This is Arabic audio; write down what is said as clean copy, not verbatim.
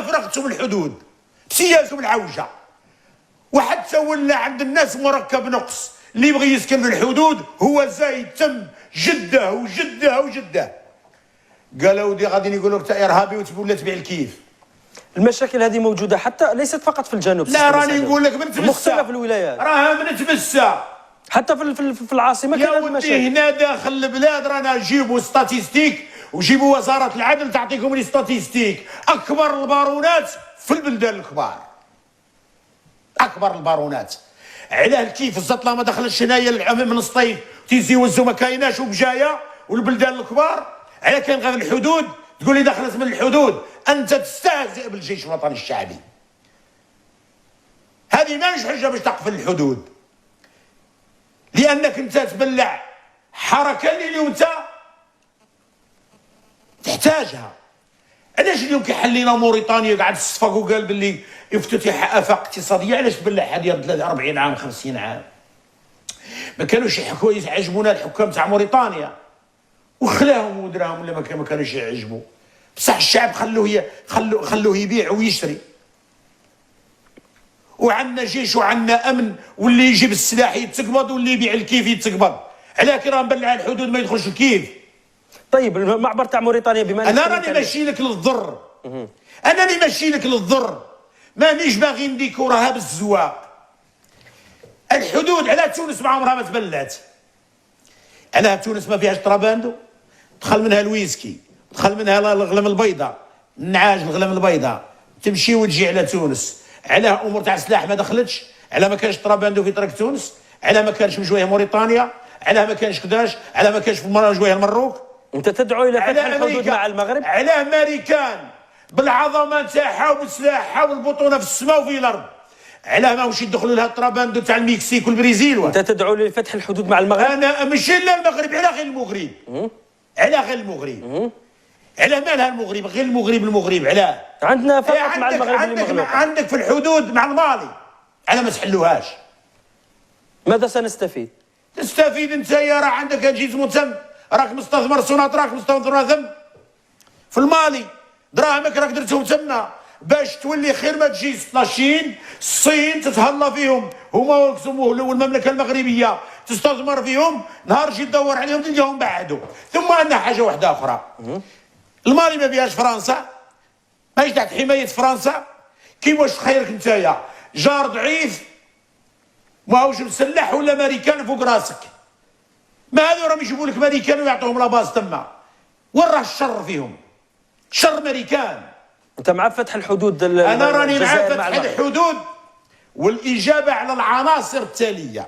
فرغتم الحدود بسياسهم العوجه، وحتى ولا عند الناس مركب نقص، اللي يبغي يسكن في الحدود هو زايد تم جده وجده وجده. قالوا ودي غادي يقولوا لك ارهابي وتولى تبيع الكيف. المشاكل هذه موجوده حتى ليست فقط في الجنوب، لا راني نقول لك من تمسا مختلف الولايات، راها من تمسا حتى في العاصمه كاين هذه المشاكل. هنا داخل البلاد رانا نجيبوا ستاتيستيك وجيبوا وزاره العدل تعطيكم لي ستاتيستيك. اكبر البارونات في البلدان الكبار، اكبر البارونات. علاه الكيف الزطله ما دخلتش هنايا من الصيف تيزي يوزوا ما كايناش وبجايه، والبلدان الكبار علاه كاين غير الحدود تقول لي دخلت من الحدود. انت تستهزئ بالجيش الوطني الشعبي. هذه ماهيش حجه باش تقفل الحدود، لانك انت تبلع حركه اللي اليوم انت تحتاجها. علاش اليوم كيحلينا موريتانيا قاعد تصفق وقال باللي افتتح افاق اقتصاديه؟ علاش تبلع هذه 40 عام 50 عام؟ ما كانوش يحكوا يعجبونا الحكام تاع موريتانيا وخلاهم ودراهم ولا ما كانوش يعجبوا، بصح الشعب خلوه يبيع ويشري. وعندنا جيش وعندنا امن، واللي يجيب السلاح يتقبض واللي يبيع الكيف يتقبض. علاه كي راه مبلع الحدود ما يدخلش الكيف؟ طيب المعبر تاع موريتانيا بما انا راني ماشي لك للضر، انا اللي ماشي لك للضر، مانيش باغي نديكورها بالزواق. الحدود على تونس مع عمرها ما تبلات. على تونس ما فيهاش طراباندو، دخل منها الويسكي، دخل منها الغلم البيضاء، النعاج الغلم البيضاء، تمشي وتجي على تونس. علاه امور تاع السلاح ما دخلتش، علاه ما كانش طراباندو في طريق تونس، علاه ما كانش مجويه موريتانيا، علاه ما كانش كداش، علاه ما كانش في مجويه المروك. انت تدعو الى فتح الحدود مع المغرب؟ علاه ماريكان بالعظمه تاعها وبسلاحها والبطونه في السماء وفي الارض، علاه ماهوش يدخلوا لها الطراباندو تاع المكسيك والبرازيل؟ انت تدعو لفتح الحدود مع المغرب؟ انا ماشي لا المغرب، على غير المغرب، على غير المغرب، على مالها المغرب؟ غير المغرب علاه؟ عندنا فقط مع المغرب اللي مغلوق. عندك في الحدود مع المالي، علاه ما تحلوهاش؟ ماذا سنستفيد؟ تستفيد انت يا راه عندك جيش متم، راك مستثمر سونات، راك مستثمر ثم في المالي، دراهمك راك درتهم تما باش تولي خير ما تجي لاشين الصين تتهلا فيهم هما والمملكه المغربيه تستثمر فيهم، نهار جي تدور عليهم تلقاهم بعدوا. ثم عندنا حاجه واحده اخرى، المالي ما فيهاش فرنسا، ماهيش تحت حمايه فرنسا. كيفاش خيرك نتايا جار ضعيف ماهوش مسلح ولا ماريكان فوق راسك؟ ما هذو راهم يجيبوا لك ماريكان ويعطوهم لاباز تما، وين راه الشر فيهم؟ شر ماريكان. انت مع فتح الحدود؟ انا راني مع فتح الحدود والاجابه على العناصر التاليه.